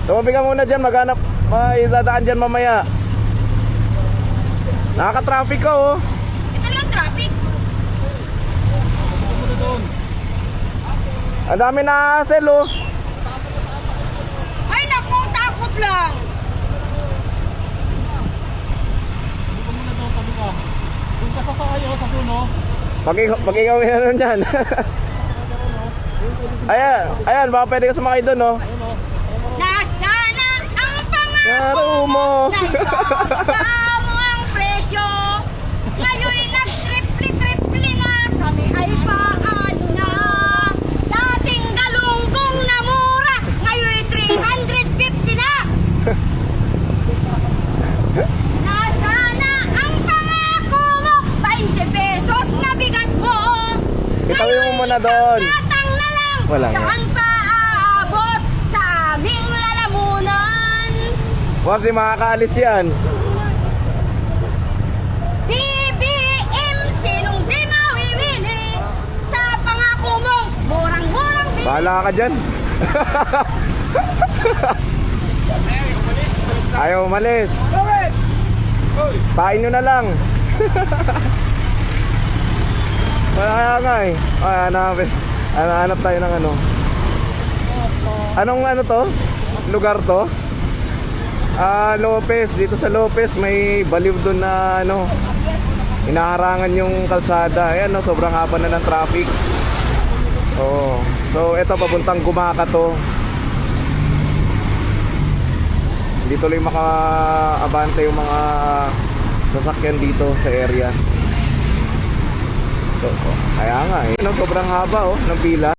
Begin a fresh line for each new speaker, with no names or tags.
Tumabi ka muna dyan, maghanap. May dadaan dyan mamaya. Nakaka-traffic ka oh.
Ito lang traffic.
Ang dami na hassle oh.
Ay naku, takot lang.
Kung kasasakay sa duno.
Pag ikaw may ano dyan. Ayan, baka pwede ka sumakay doon oh.
Nasana ang pangako
Laro mo.
Naibaba mo ang presyo. Ngayon'y nag-triple na. Kami ay paano na. Dating galunggong na mura. Ngayon'y 350 na. Nasana ang pangako mo. 20 pesos na bigat mo.
Itawi mo muna doon.
Tatang na lang.
Wala nga.
Saan pa aabot sa aming lalamunan?
Boss, di makakaalis yan.
BBM, sinong di mawiwili sa pangako mong murang-murang bili.
Bahala ka dyan. Ayaw umalis. Pain nyo na lang. Wala nga eh. Hanap tayo ng ano. Anong ano to? Lugar to? Lopez. Dito sa Lopez may baliw doon na ano, inaharangan yung kalsada. Ayan no, sobrang haba na ng traffic. Oo. So eto papuntang Gumaka to. Hindi tuloy maka-abante yung mga sasakyan dito sa area. So, kaya nga eh. Sobrang haba oh ng pila.